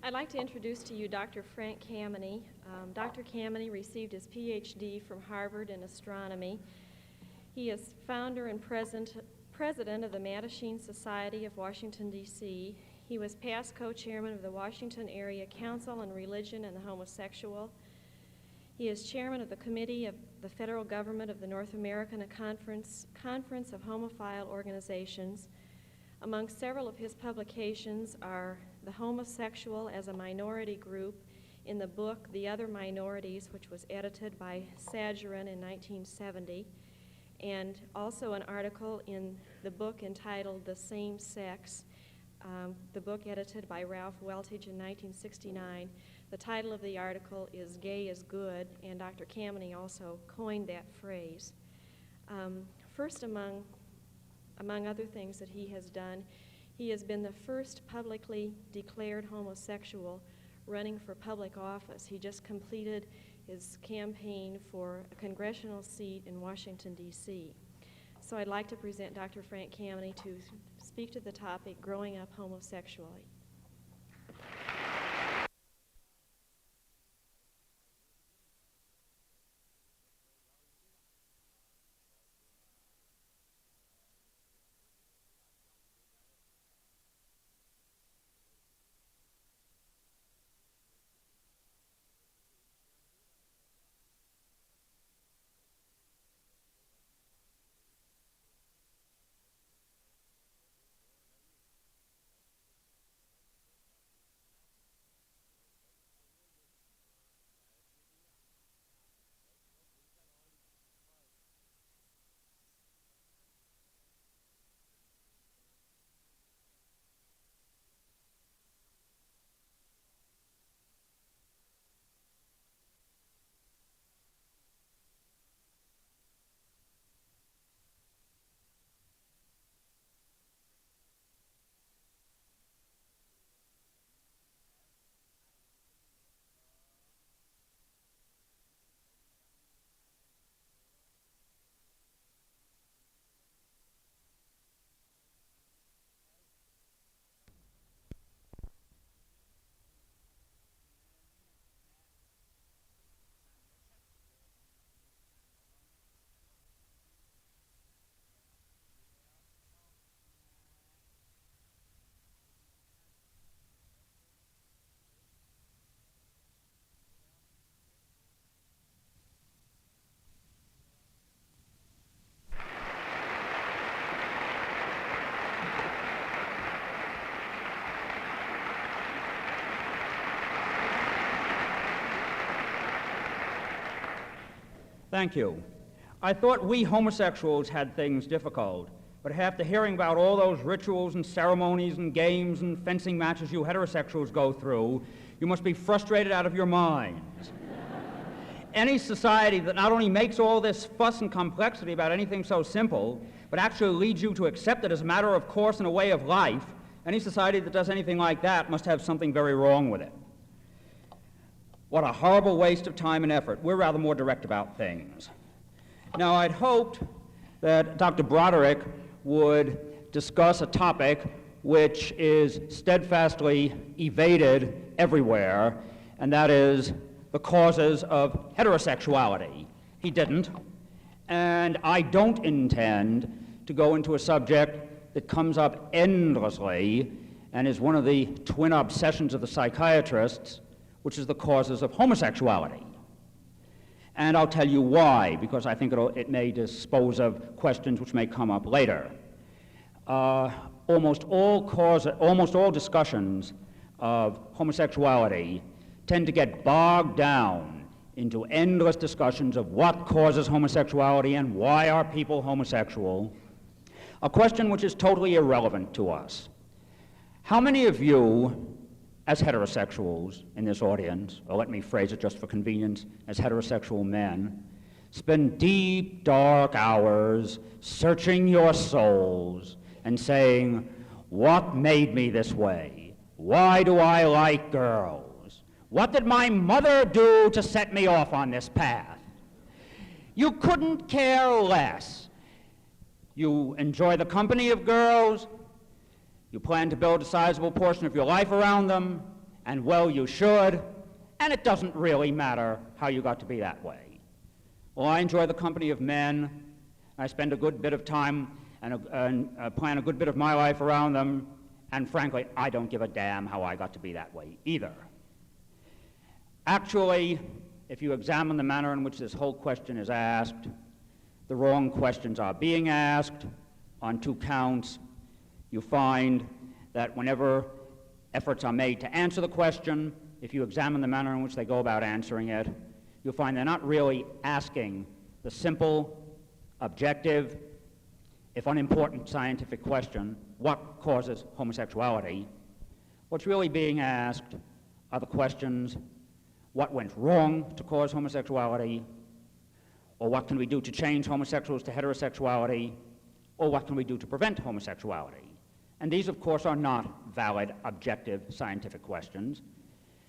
I'd like to introduce to you Dr. Frank Kameny. Dr. Kameny received his PhD from Harvard in astronomy. He is founder and president of the Mattachine Society of Washington, D.C. He was past co-chairman of the Washington Area Council on Religion and the Homosexual. He is chairman of the Committee of the Federal Government of the North American Conference of Homophile Organizations. Among several of his publications are The Homosexual as a Minority Group in the book The Other Minorities, which was edited by Sagerin in 1970, and also an article in the book entitled The Same Sex, the book edited by Ralph Weltage in 1969. The title of the article is Gay is Good, and Dr. Kameny also coined that phrase. First, among other things that he has done, he has been the first publicly declared homosexual running for public office. He just completed his campaign for a congressional seat in Washington, D.C. So I'd like to present Dr. Frank Kameny to speak to the topic, Growing Up Homosexually. Thank you. I thought we homosexuals had things difficult, but after hearing about all those rituals and ceremonies and games and fencing matches you heterosexuals go through, you must be frustrated out of your minds. Any society that not only makes all this fuss and complexity about anything so simple, but actually leads you to accept it as a matter of course and a way of life, any society that does anything like that must have something very wrong with it. What a horrible waste of time and effort. We're rather more direct about things. Now, I'd hoped that Dr. Broderick would discuss a topic which is steadfastly evaded everywhere, and that is the causes of heterosexuality. He didn't, and I don't intend to go into a subject that comes up endlessly and is one of the twin obsessions of the psychiatrists, which is the causes of homosexuality. And I'll tell you why, because I think it may dispose of questions which may come up later. Almost all discussions of homosexuality tend to get bogged down into endless discussions of what causes homosexuality and why are people homosexual, a question which is totally irrelevant to us. How many of you, as heterosexuals in this audience, or let me phrase it just for convenience, as heterosexual men, spend deep, dark hours searching your souls and saying, what made me this way? Why do I like girls? What did my mother do to set me off on this path? You couldn't care less. You enjoy the company of girls, you plan to build a sizable portion of your life around them, and well, you should, and it doesn't really matter how you got to be that way. Well, I enjoy the company of men. I spend a good bit of time and plan a good bit of my life around them, and frankly, I don't give a damn how I got to be that way either. Actually, if you examine the manner in which this whole question is asked, the wrong questions are being asked on two counts. You find that whenever efforts are made to answer the question, if you examine the manner in which they go about answering it, you'll find they're not really asking the simple, objective, if unimportant scientific question, what causes homosexuality? What's really being asked are the questions, what went wrong to cause homosexuality? Or what can we do to change homosexuals to heterosexuality? Or what can we do to prevent homosexuality? And these, of course, are not valid, objective, scientific questions,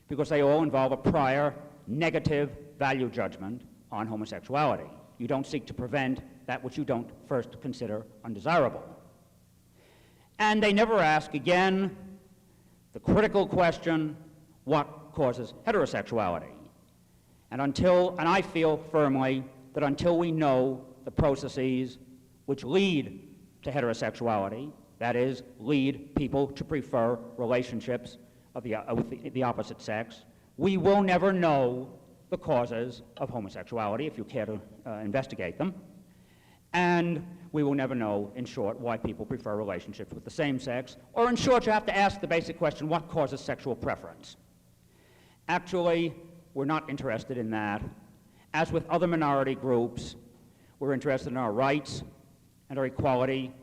because they all involve a prior negative value judgment on homosexuality. You don't seek to prevent that which you don't first consider undesirable. And they never ask, again, the critical question, what causes heterosexuality? And I feel firmly that until we know the processes which lead to heterosexuality, that is, lead people to prefer relationships of with the opposite sex, we will never know the causes of homosexuality, if you care to investigate them. And we will never know, in short, why people prefer relationships with the same sex. Or in short, you have to ask the basic question, what causes sexual preference? Actually, we're not interested in that. As with other minority groups, we're interested in our rights and our equality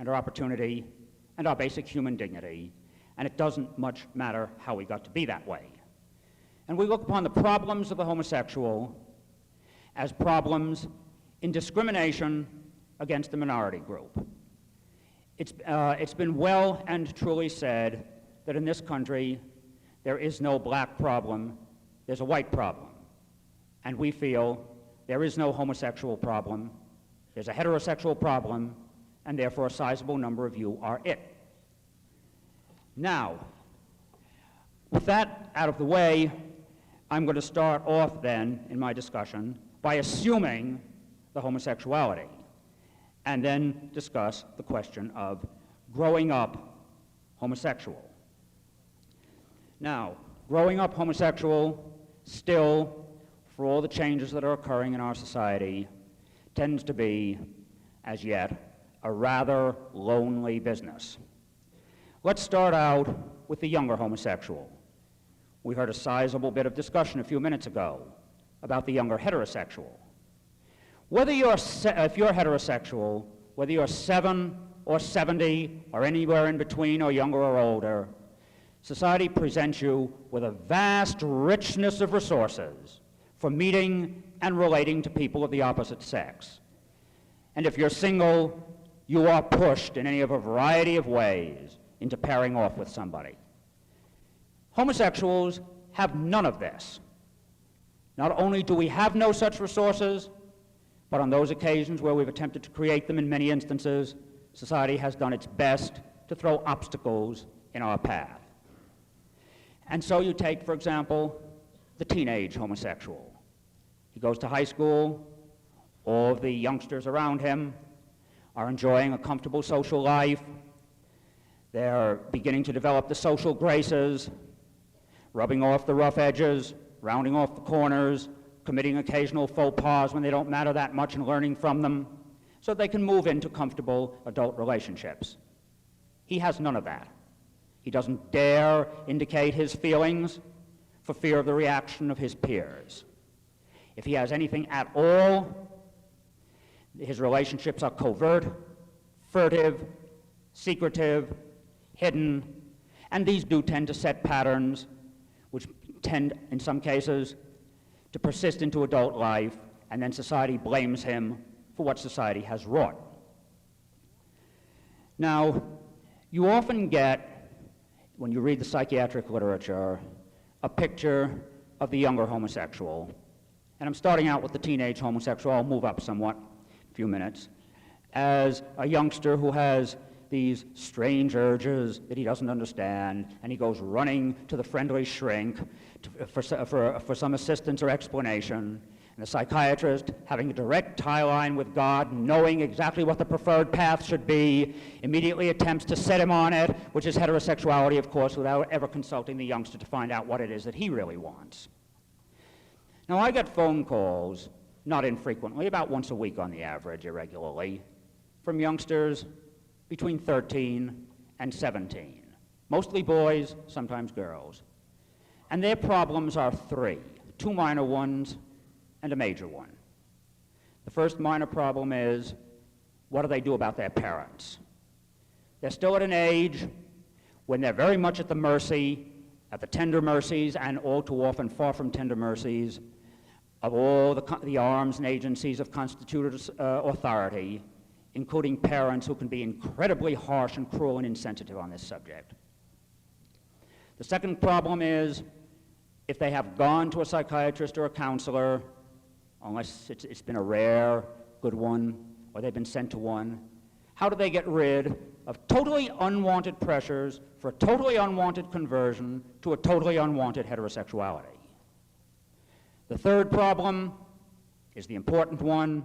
and our opportunity and our basic human dignity. And it doesn't much matter how we got to be that way. And we look upon the problems of the homosexual as problems in discrimination against the minority group. It's been well and truly said that in this country there is no black problem, there's a white problem. And we feel there is no homosexual problem, there's a heterosexual problem, and therefore a sizable number of you are it. Now, with that out of the way, I'm going to start off then in my discussion by assuming the homosexuality, and then discuss the question of growing up homosexual. Now, growing up homosexual still, for all the changes that are occurring in our society, tends to be, as yet, a rather lonely business. Let's start out with the younger homosexual. We heard a sizable bit of discussion a few minutes ago about the younger heterosexual. If you're heterosexual, whether you're 7 or 70 or anywhere in between or younger or older, society presents you with a vast richness of resources for meeting and relating to people of the opposite sex. And if you're single, you are pushed in any of a variety of ways into pairing off with somebody. Homosexuals have none of this. Not only do we have no such resources, but on those occasions where we've attempted to create them in many instances, society has done its best to throw obstacles in our path. And so you take, for example, the teenage homosexual. He goes to high school, all of the youngsters around him are enjoying a comfortable social life, they're beginning to develop the social graces, rubbing off the rough edges, rounding off the corners, committing occasional faux pas when they don't matter that much and learning from them, so they can move into comfortable adult relationships. He has none of that. He doesn't dare indicate his feelings for fear of the reaction of his peers. If he has anything at all, his relationships are covert, furtive, secretive, hidden, and these do tend to set patterns which tend, in some cases, to persist into adult life, and then society blames him for what society has wrought. Now, you often get, when you read the psychiatric literature, a picture of the younger homosexual. And I'm starting out with the teenage homosexual. I'll move up somewhat in a few minutes. As a youngster who has these strange urges that he doesn't understand, and he goes running to the friendly shrink for some assistance or explanation. And the psychiatrist, having a direct tie line with God, knowing exactly what the preferred path should be, immediately attempts to set him on it, which is heterosexuality, of course, without ever consulting the youngster to find out what it is that he really wants. Now, I get phone calls, not infrequently, about once a week on the average, irregularly, from youngsters between 13 and 17, mostly boys, sometimes girls. And their problems are three, two minor ones and a major one. The first minor problem is, what do they do about their parents? They're still at an age when they're very much at the mercy, at the tender mercies, and all too often far from tender mercies, of all the arms and agencies of constituted authority, including parents who can be incredibly harsh and cruel and insensitive on this subject. The second problem is, if they have gone to a psychiatrist or a counselor, unless it's been a rare good one, or they've been sent to one, how do they get rid of totally unwanted pressures for a totally unwanted conversion to a totally unwanted heterosexuality? The third problem is the important one.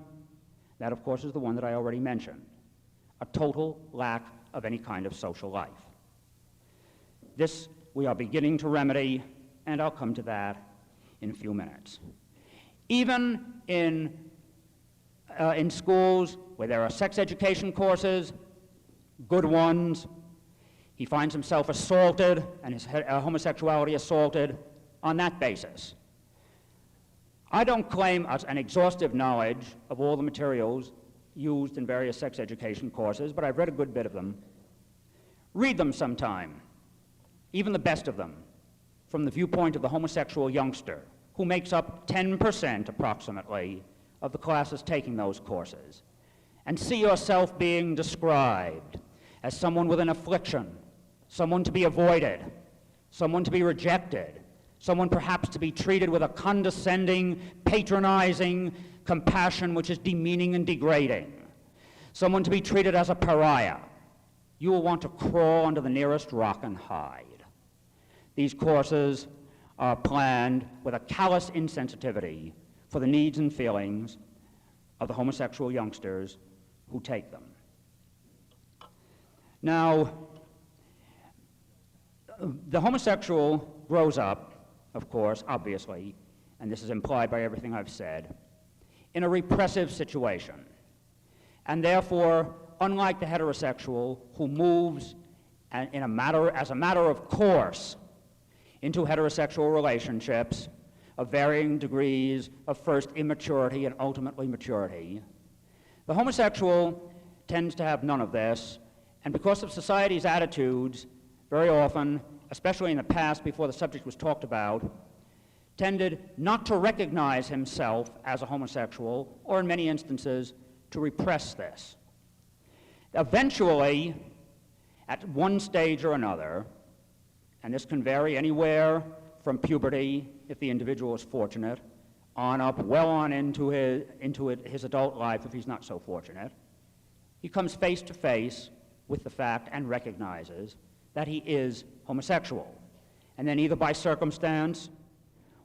That, of course, is the one that I already mentioned, a total lack of any kind of social life. This we are beginning to remedy, and I'll come to that in a few minutes. Even in schools where there are sex education courses, good ones, he finds himself assaulted and his homosexuality assaulted on that basis. I don't claim an exhaustive knowledge of all the materials used in various sex education courses, but I've read a good bit of them. Read them sometime, even the best of them, from the viewpoint of the homosexual youngster, who makes up 10% approximately of the classes taking those courses, and see yourself being described as someone with an affliction, someone to be avoided, someone to be rejected, someone perhaps to be treated with a condescending, patronizing compassion which is demeaning and degrading, someone to be treated as a pariah. You will want to crawl under the nearest rock and hide. These courses are planned with a callous insensitivity for the needs and feelings of the homosexual youngsters who take them. Now, the homosexual grows up, of course, obviously, and this is implied by everything I've said, in a repressive situation. And therefore, unlike the heterosexual who moves as a matter of course into heterosexual relationships of varying degrees of first immaturity and ultimately maturity, the homosexual tends to have none of this, and because of society's attitudes, very often, especially in the past before the subject was talked about, tended not to recognize himself as a homosexual, or in many instances, to repress this. Eventually, at one stage or another, and this can vary anywhere from puberty, if the individual is fortunate, on up, well on into his adult life if he's not so fortunate, he comes face to face with the fact and recognizes that he is homosexual. And then either by circumstance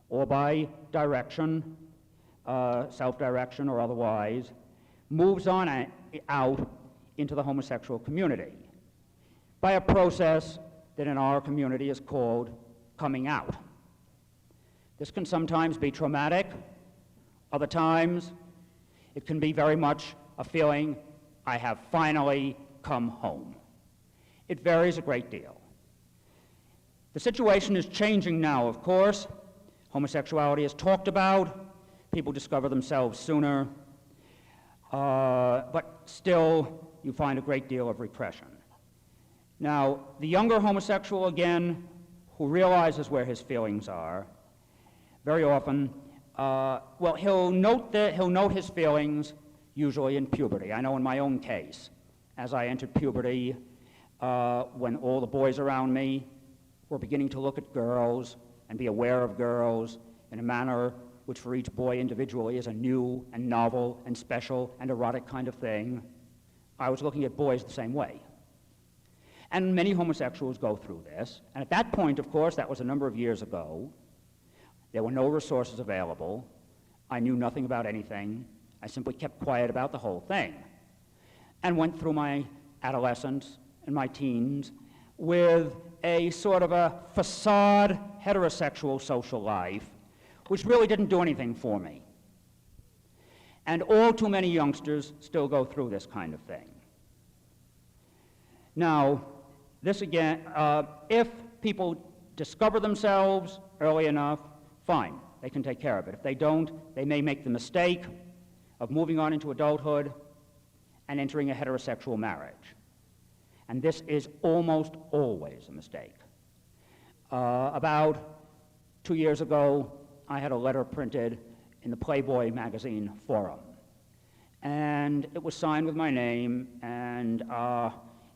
or by direction, self-direction or otherwise, moves on out into the homosexual community by a process that in our community is called coming out. This can sometimes be traumatic. Other times, it can be very much a feeling, I have finally come home. It varies a great deal. The situation is changing now, of course. Homosexuality is talked about. People discover themselves sooner. But still, you find a great deal of repression. Now, the younger homosexual, again, who realizes where his feelings are, very often, he'll note his feelings usually in puberty. I know in my own case, as I entered puberty, when all the boys around me were beginning to look at girls and be aware of girls in a manner which for each boy individually is a new and novel and special and erotic kind of thing, I was looking at boys the same way. And many homosexuals go through this. And at that point, of course, that was a number of years ago. There were no resources available. I knew nothing about anything. I simply kept quiet about the whole thing and went through my adolescence and my teens with a sort of a facade heterosexual social life, which really didn't do anything for me. And all too many youngsters still go through this kind of thing. Now, this again, if people discover themselves early enough, fine, they can take care of it. If they don't, they may make the mistake of moving on into adulthood and entering a heterosexual marriage. And this is almost always a mistake. About 2 years ago, I had a letter printed in the Playboy magazine forum. And it was signed with my name, and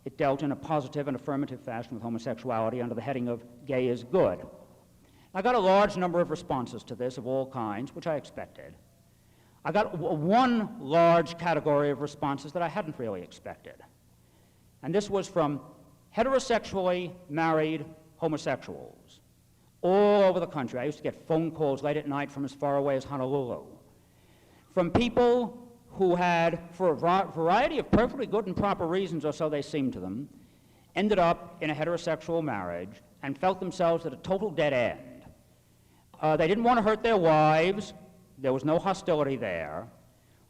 it dealt in a positive and affirmative fashion with homosexuality under the heading of gay is good. I got a large number of responses to this of all kinds, which I expected. I got one large category of responses that I hadn't really expected. And this was from heterosexually married homosexuals all over the country. I used to get phone calls late at night from as far away as Honolulu, from people who had, for a variety of perfectly good and proper reasons, or so they seemed to them, ended up in a heterosexual marriage and felt themselves at a total dead end. They didn't want to hurt their wives. There was no hostility there.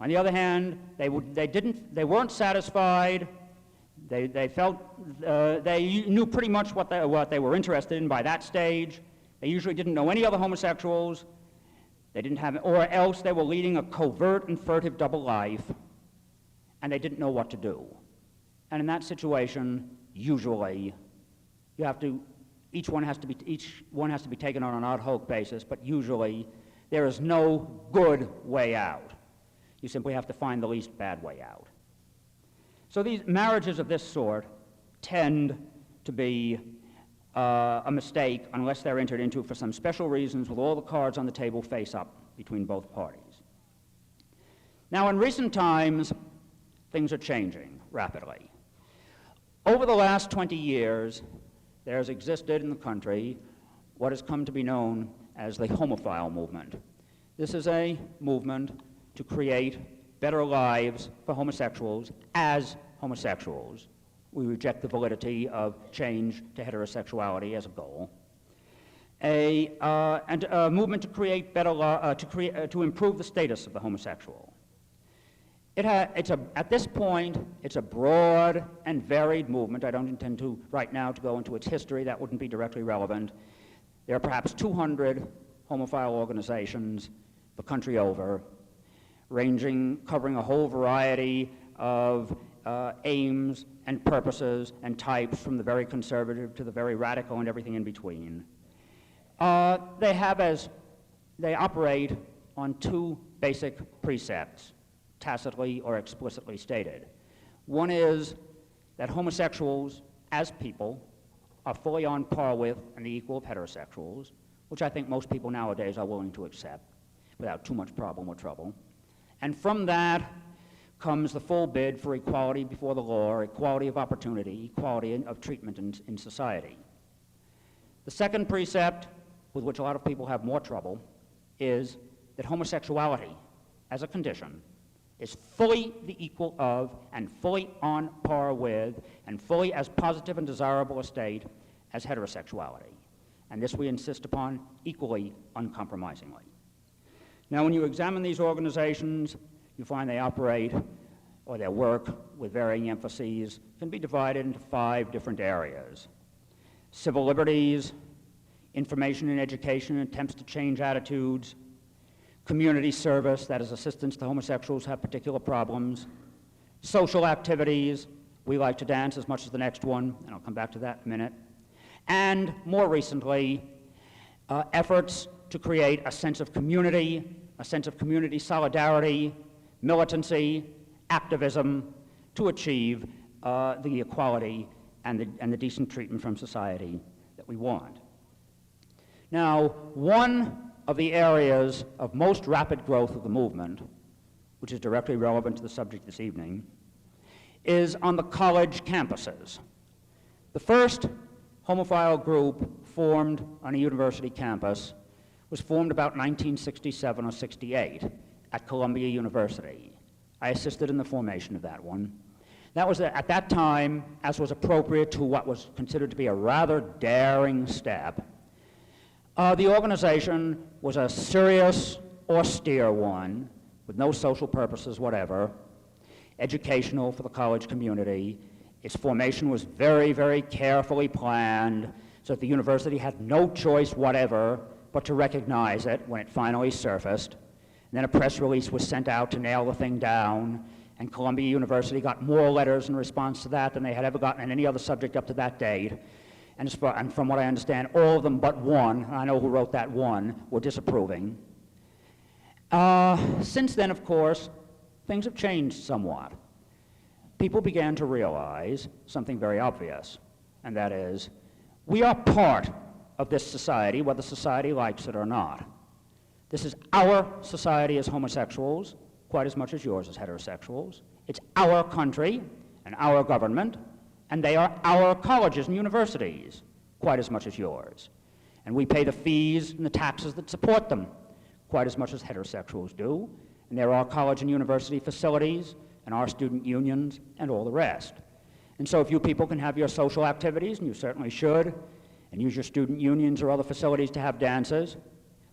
On the other hand, they weren't satisfied. They felt they knew pretty much what they were interested in by that stage. They usually didn't know any other homosexuals. They didn't have, or else they were leading a covert and furtive double life, and they didn't know what to do. And in that situation, usually, each one has to be taken on an ad hoc basis, but usually there is no good way out. You simply have to find the least bad way out. So these marriages of this sort tend to be a mistake unless they're entered into for some special reasons with all the cards on the table face up between both parties. Now, in recent times, things are changing rapidly. Over the last 20 years, there has existed in the country what has come to be known as the homophile movement. This is a movement to create better lives for homosexuals as homosexuals. We reject the validity of change to heterosexuality as a goal. And a movement to create better to improve the status of the homosexual. At this point, it's a broad and varied movement. I don't intend to, right now, to go into its history. That wouldn't be directly relevant. There are perhaps 200 homophile organizations the country over, covering a whole variety of aims and purposes and types, from the very conservative to the very radical and everything in between. They operate on two basic precepts, tacitly or explicitly stated. One is that homosexuals, as people, are fully on par with and the equal of heterosexuals, which I think most people nowadays are willing to accept without too much problem or trouble. And from that comes the full bid for equality before the law, equality of opportunity, equality of treatment in society. The second precept, with which a lot of people have more trouble, is that homosexuality, as a condition, is fully the equal of and fully on par with and fully as positive and desirable a state as heterosexuality. And this we insist upon equally uncompromisingly. Now, when you examine these organizations, you find they operate, or their work with varying emphases, can be divided into 5 different areas. Civil liberties, information and education, attempts to change attitudes, community service, that is assistance to homosexuals who have particular problems, social activities, we like to dance as much as the next one, and I'll come back to that in a minute, and more recently, efforts to create a sense of community solidarity, militancy, activism to achieve the equality and the decent treatment from society that we want. Now, one of the areas of most rapid growth of the movement, which is directly relevant to the subject this evening, is on the college campuses. The first homophile group formed on a university campus was formed about 1967 or 68 at Columbia University. I assisted in the formation of that one. That was, at that time, as was appropriate to what was considered to be a rather daring step. The organization was a serious, austere one, with no social purposes whatever, educational for the college community. Its formation was very, very carefully planned, so that the university had no choice whatever but to recognize it when it finally surfaced. And then a press release was sent out to nail the thing down, and Columbia University got more letters in response to that than they had ever gotten on any other subject up to that date. And from what I understand, all of them but one, and I know who wrote that one, were disapproving. Since then, of course, things have changed somewhat. People began to realize something very obvious, and that is, we are part of this society, whether society likes it or not. This is our society as homosexuals, quite as much as yours as heterosexuals. It's our country and our government, and they are our colleges and universities, quite as much as yours. And we pay the fees and the taxes that support them, quite as much as heterosexuals do. And there are college and university facilities, and our student unions, and all the rest. And so if you people can have your social activities, and you certainly should, and use your student unions or other facilities to have dances,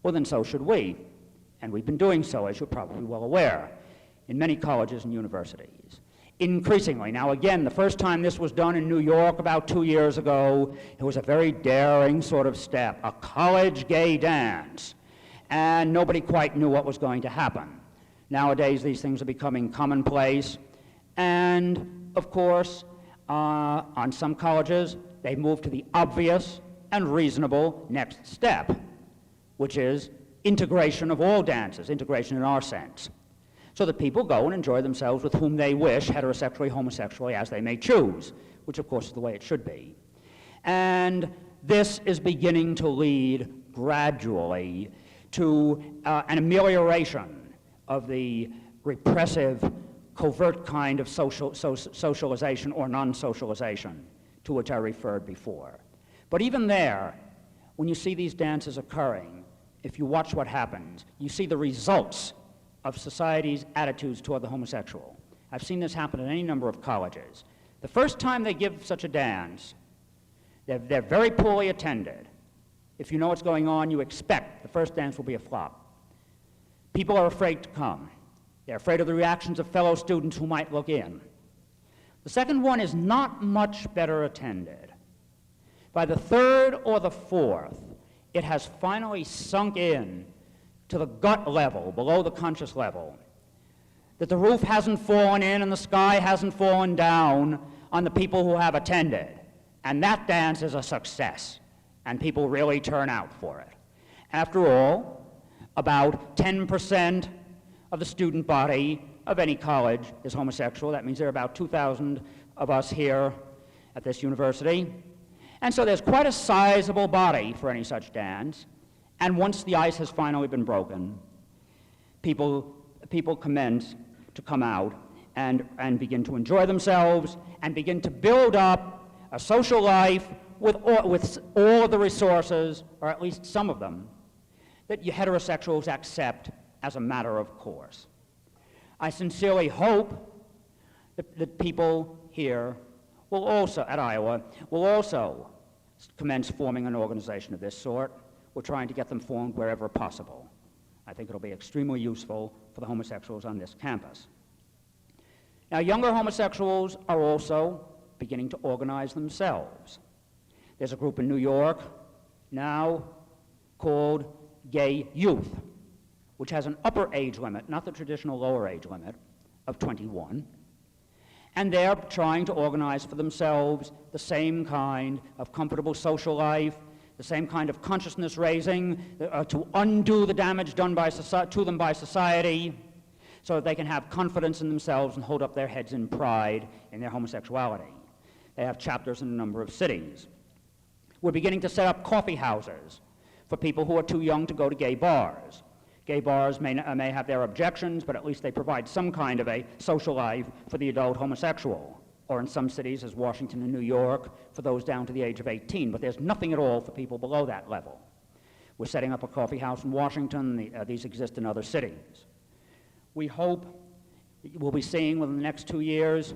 well, then so should we. And we've been doing so, as you're probably well aware, in many colleges and universities. Increasingly. Now again, the first time this was done in New York about 2 years ago, it was a very daring sort of step, a college gay dance, and nobody quite knew what was going to happen. Nowadays, these things are becoming commonplace, and of course, on some colleges, they move to the obvious and reasonable next step, which is integration of all dances, integration in our sense, so that people go and enjoy themselves with whom they wish, heterosexually, homosexually, as they may choose, which of course is the way it should be. And this is beginning to lead gradually to an amelioration of the repressive, covert kind of socialization or non-socialization to which I referred before. But even there, when you see these dances occurring, if you watch what happens, you see the results of society's attitudes toward the homosexual. I've seen this happen at any number of colleges. The first time they give such a dance, they're very poorly attended. If you know what's going on, you expect the first dance will be a flop. People are afraid to come. They're afraid of the reactions of fellow students who might look in. The second one is not much better attended. By the third or the fourth, it has finally sunk in to the gut level, below the conscious level, that the roof hasn't fallen in and the sky hasn't fallen down on the people who have attended. And that dance is a success, and people really turn out for it. After all, about 10% of the student body of any college is homosexual. That means there are about 2,000 of us here at this university. And so there's quite a sizable body for any such dance. And once the ice has finally been broken, people commence to come out and begin to enjoy themselves and begin to build up a social life with all of the resources, or at least some of them, that you heterosexuals accept as a matter of course. I sincerely hope that people here will also, at Iowa, will also commence forming an organization of this sort. We're trying to get them formed wherever possible. I think it'll be extremely useful for the homosexuals on this campus. Now, younger homosexuals are also beginning to organize themselves. There's a group in New York now called Gay Youth, which has an upper age limit, not the traditional lower age limit, of 21. And they're trying to organize for themselves the same kind of comfortable social life, the same kind of consciousness raising to undo the damage done to them by society, so that they can have confidence in themselves and hold up their heads in pride in their homosexuality. They have chapters in a number of cities. We're beginning to set up coffee houses for people who are too young to go to gay bars. Gay bars may have their objections, but at least they provide some kind of a social life for the adult homosexual. or in some cities as Washington and New York, for those down to the age of 18, but there's nothing at all for people below that level. We're setting up a coffee house in Washington. These exist in other cities. We hope we'll be seeing within the next 2 years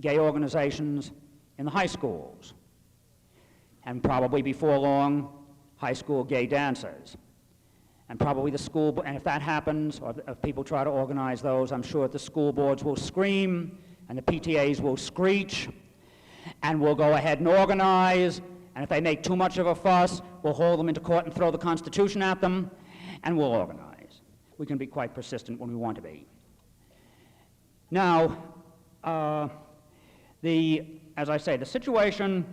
gay organizations in the high schools, and probably before long, high school gay dancers. And probably the school, and if that happens, or if people try to organize those, I'm sure the school boards will scream, and the PTAs will screech, and we'll go ahead and organize, and if they make too much of a fuss, we'll haul them into court and throw the Constitution at them, and we'll organize. We can be quite persistent when we want to be. Now, as I say, the situation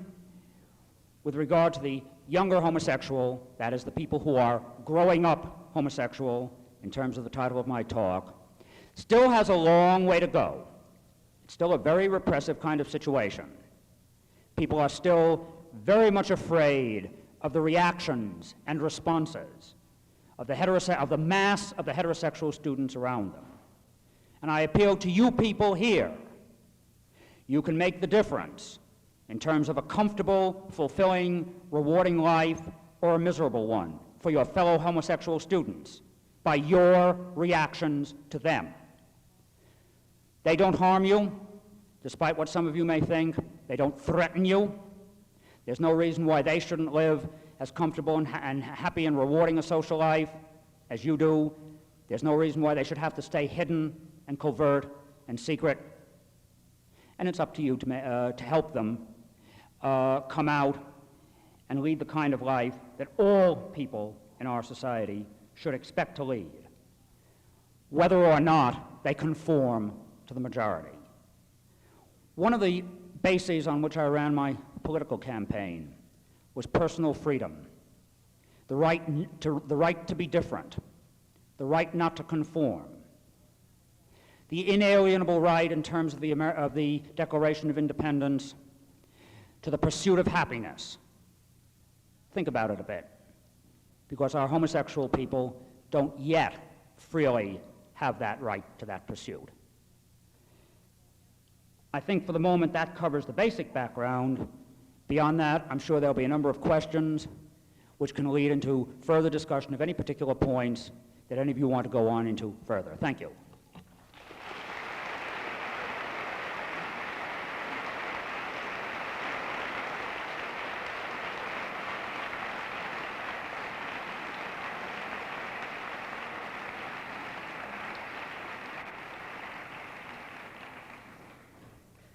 with regard to the younger homosexual, that is the people who are growing up homosexual, in terms of the title of my talk, still has a long way to go. It's still a very repressive kind of situation. People are still very much afraid of the reactions and responses of the mass of the heterosexual students around them. And I appeal to you people here. You can make the difference in terms of a comfortable, fulfilling, rewarding life or a miserable one for your fellow homosexual students by your reactions to them. They don't harm you, despite what some of you may think. They don't threaten you. There's no reason why they shouldn't live as comfortable and happy and rewarding a social life as you do. There's no reason why they should have to stay hidden and covert and secret. And it's up to you to help them come out and lead the kind of life that all people in our society should expect to lead, whether or not they conform to the majority. One of the bases on which I ran my political campaign was personal freedom, the right to be different, the right not to conform, the inalienable right in terms of the Declaration of Independence to the pursuit of happiness. Think about it a bit, because our homosexual people don't yet freely have that right to that pursuit. I think for the moment that covers the basic background. Beyond that, I'm sure there'll be a number of questions which can lead into further discussion of any particular points that any of you want to go on into further. Thank you.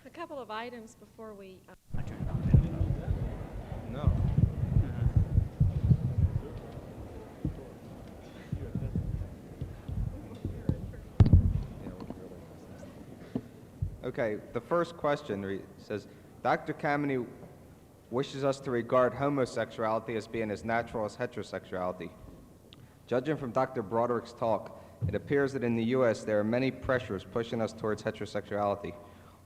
A couple of items before we... No. Okay, the first question says, Dr. Kameny wishes us to regard homosexuality as being as natural as heterosexuality. Judging from Dr. Broderick's talk, it appears that in the U.S. there are many pressures pushing us towards heterosexuality.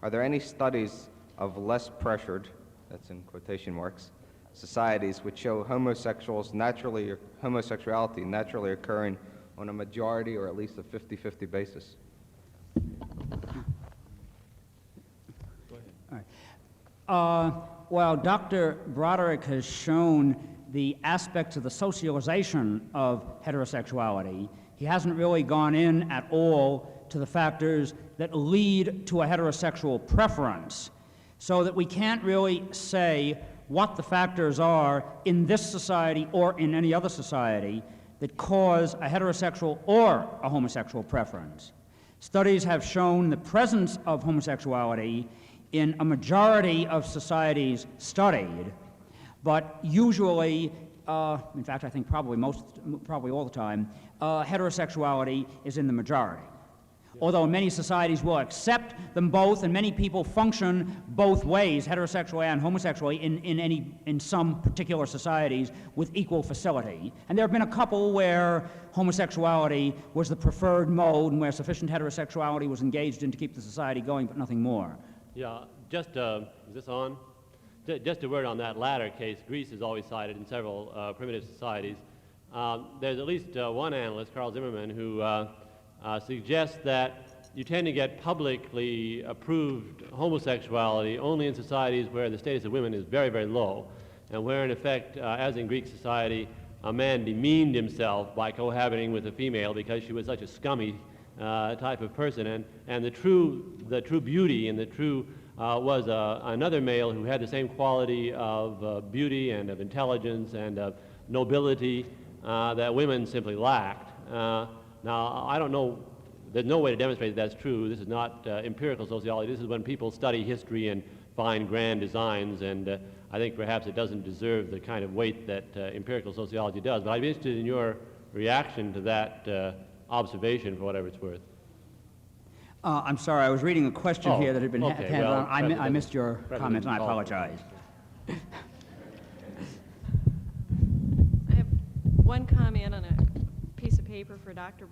Are there any studies of less pressured, that's in quotation marks, societies which show homosexuality naturally occurring on a majority or at least a 50-50 basis? Well, Dr. Broderick has shown the aspects of the socialization of heterosexuality. He hasn't really gone in at all to the factors that lead to a heterosexual preference, so that we can't really say what the factors are in this society or in any other society that cause a heterosexual or a homosexual preference. Studies have shown the presence of homosexuality in a majority of societies studied, but usually, in fact, I think probably all the time, heterosexuality is in the majority. Although many societies will accept them both, and many people function both ways, heterosexually and homosexually, in some particular societies with equal facility. And there have been a couple where homosexuality was the preferred mode and where sufficient heterosexuality was engaged in to keep the society going, but nothing more. Yeah, just, is this on? Just a word on that latter case. Greece is always cited in several primitive societies. There's at least one analyst, Carl Zimmerman, who suggests that you tend to get publicly approved homosexuality only in societies where the status of women is very, very low, and where, in effect, as in Greek society, a man demeaned himself by cohabiting with a female because she was such a scummy type of person, and the true beauty and the true was another male who had the same quality of beauty and of intelligence and of nobility that women simply lacked. Now, I don't know, there's no way to demonstrate that that's true. This is not empirical sociology. This is when people study history and find grand designs, and I think perhaps it doesn't deserve the kind of weight that empirical sociology does. But I'd be interested in your reaction to that observation, for whatever it's worth. I'm sorry, I was reading a question here that had been okay, handed well, on. I missed your President comments, and I Paul. apologize. I have one comment on a piece of paper for Dr.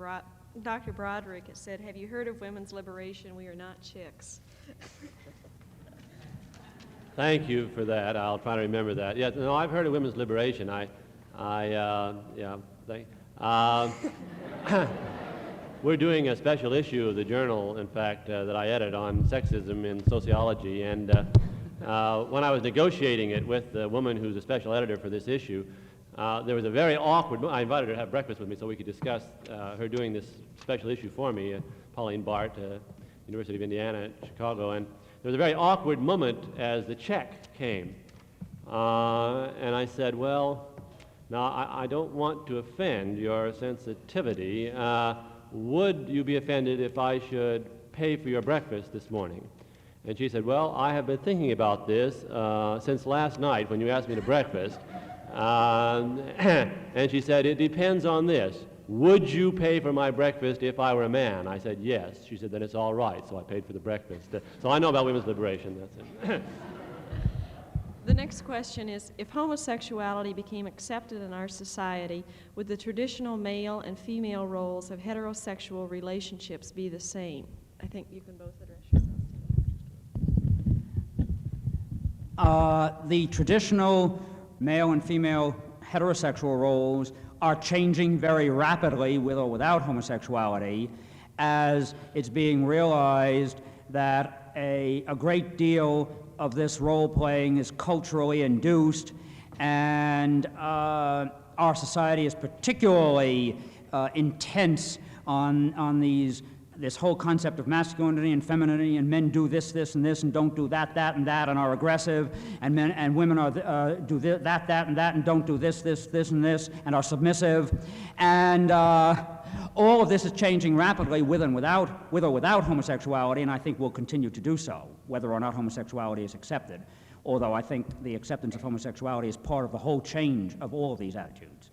Broderick. It said, "Have you heard of women's liberation? We are not chicks." Thank you for that. I'll try to remember that. Yeah, no, I've heard of women's liberation. We're doing a special issue of the journal, in fact, that I edit on sexism in sociology, and when I was negotiating it with the woman who's a special editor for this issue, there was a very awkward, I invited her to have breakfast with me so we could discuss her doing this special issue for me, Pauline Bart, University of Indiana, Chicago, and there was a very awkward moment as the check came. And I said, well, now I don't want to offend your sensitivity. Would you be offended if I should pay for your breakfast this morning? And she said, well, I have been thinking about this since last night when you asked me to breakfast. And she said, it depends on this. Would you pay for my breakfast if I were a man? I said, yes. She said, then it's all right. So I paid for the breakfast. So I know about women's liberation. That's it. The next question is, if homosexuality became accepted in our society, would the traditional male and female roles of heterosexual relationships be the same? I think you can both address yourselves. The traditional male and female heterosexual roles are changing very rapidly with or without homosexuality, as it's being realized that a great deal of this role-playing is culturally induced, and our society is particularly intense on this whole concept of masculinity and femininity, and men do this, this, and this, and don't do that, that, and that, and are aggressive, and men and women are do that, that, and that, and don't do this, this, this, and this, and are submissive, and all of this is changing rapidly with or without homosexuality, and I think will continue to do so, whether or not homosexuality is accepted. Although I think the acceptance of homosexuality is part of the whole change of all of these attitudes.